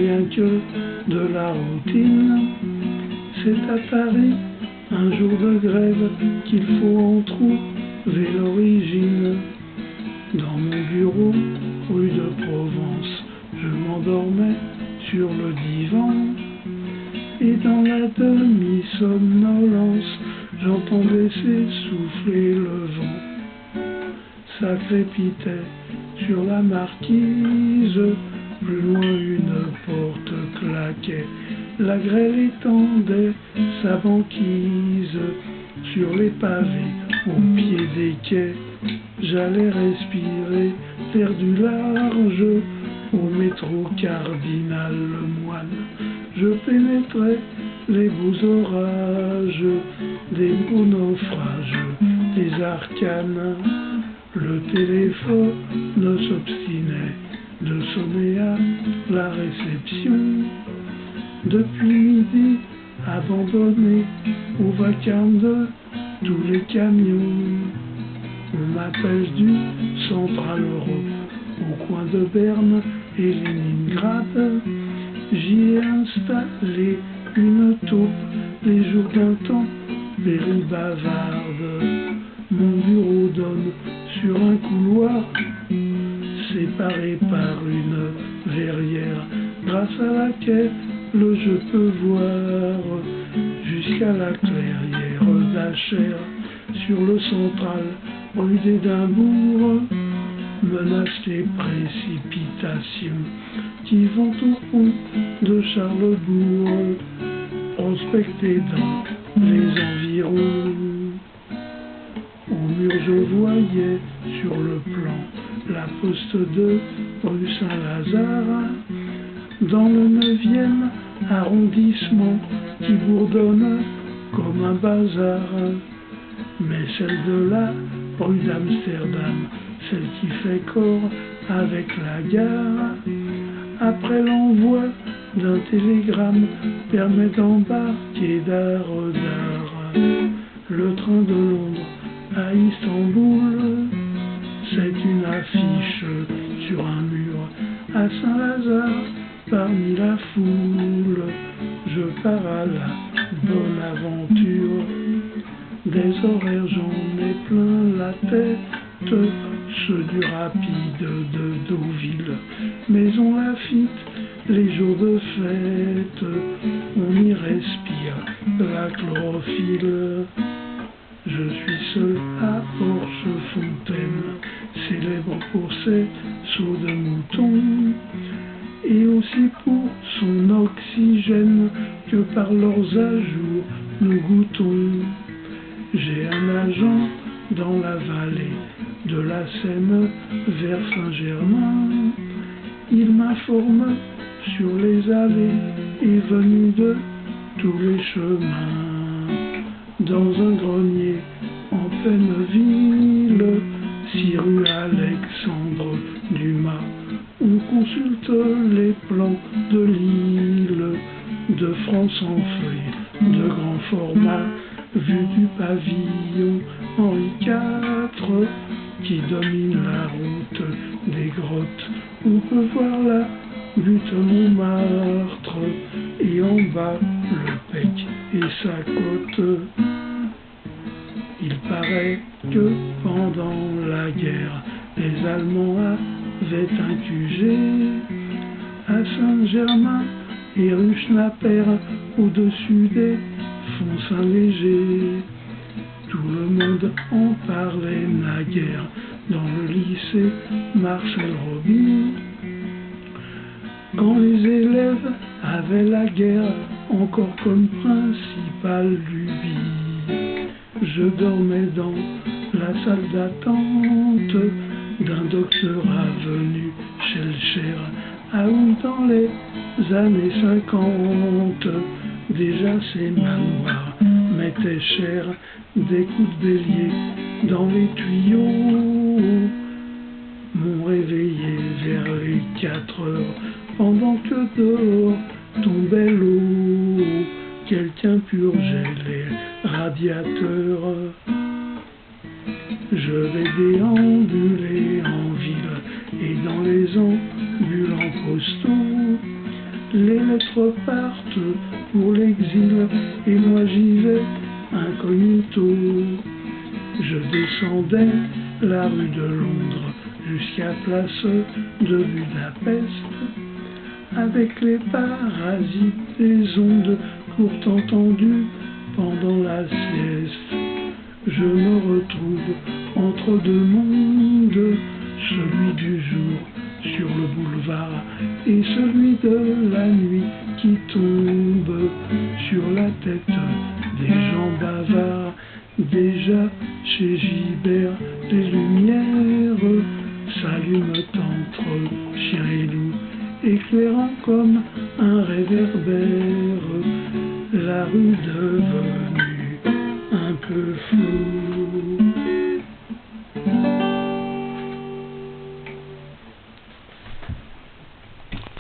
rien que de la routine. C'est à Paris, un jour de grève, qu'il faut en trouver l'origine. Dans mon bureau, rue de Provence, je m'endormais sur le divan. Et dans la demi-somnolence, j'entendais s'essouffler le vent. Ça crépitait sur la marquise, plus loin une porte claquait. La grêle étendait sa banquise sur les pavés au pied des quais. J'allais respirer l'air du large au métro Cardinal Lemoine. Je pénétrais les beaux orages, des beaux naufrages, des arcanes. Le téléphone s'obstinait de sonner à la réception. Depuis midi, abandonné au vacarme de tous les camions. On m'appelle du Central Europe, au coin de Berne et Leningrad. J'y ai installé une taupe, les jours d'un temps bavarde. Mon bureau donne sur un couloir séparé par une verrière, grâce à laquelle je peux voir jusqu'à la clairière d'Achères. Sur le central, rue d'Édimbourg, menacent les précipitations qui vont au pont de Charlesbourg, prospecter dans les environs. Au mur je voyais sur le plan la poste de rue Saint-Lazare, dans le 9e arrondissement qui bourdonne comme un bazar. Mais celle de la rue d'Amsterdam, celle qui fait corps avec la gare, après l'envoi d'un télégramme, permet d'embarquer d'art. Le train de Londres à Istanbul, c'est une affiche sur un mur. À Saint-Lazare, parmi la foule, je pars à la bonne aventure. Des horaires j'en ai plein la tête, ceux du rapide de Deauville, Maison Lafitte, les jours de fête, on y respire la chlorophylle. Je suis seul à Porchefontaine, célèbre pour ses sauts de mouton, et aussi pour son oxygène que par leurs ajours nous goûtons. J'ai un agent dans la vallée de la Seine vers Saint-Germain. Il m'informe sur les allées et venues de tous les chemins. Dans un grenier en pleine ville, 6 rue Alexandre Dumas, on consulte les plans de l'île, de France en feuille, de grand format, vue du pavillon Henri IV qui domine la route des grottes. On peut voir la butte Montmartre et en bas le Pec et sa côte. Il paraît que pendant la guerre, les Allemands avaient un QG à Saint-Germain et rue Schnapper, au-dessus des fonds Saint-Léger. Tout le monde en parlait naguère dans le lycée Marcel Robin. Quand les élèves avaient la guerre encore comme principale lubie, je dormais dans la salle d'attente d'un docteur avenu Schellcher. Ah oui, dans les années 50, déjà ces manoirs mettaient cher, des coups de bélier dans les tuyaux m'ont réveillé vers les 4 heures, pendant que dehors tombait l'eau. Quelqu'un purgeait les radiateurs. Je vais déambuler en ville et dans les ambulants postaux, d'autres partent pour l'exil, et moi j'y vais incognito. Je descendais la rue de Londres jusqu'à place de Budapest, avec les parasites des ondes courtes entendues pendant la sieste. Je me retrouve entre deux mondes, celui du jour sur le boulevard et celui de la nuit qui tombe sur la tête des gens bavards. Déjà chez Gibert, les lumières s'allument entre chien et loup, éclairant comme un réverbère la rue devenue un peu floue.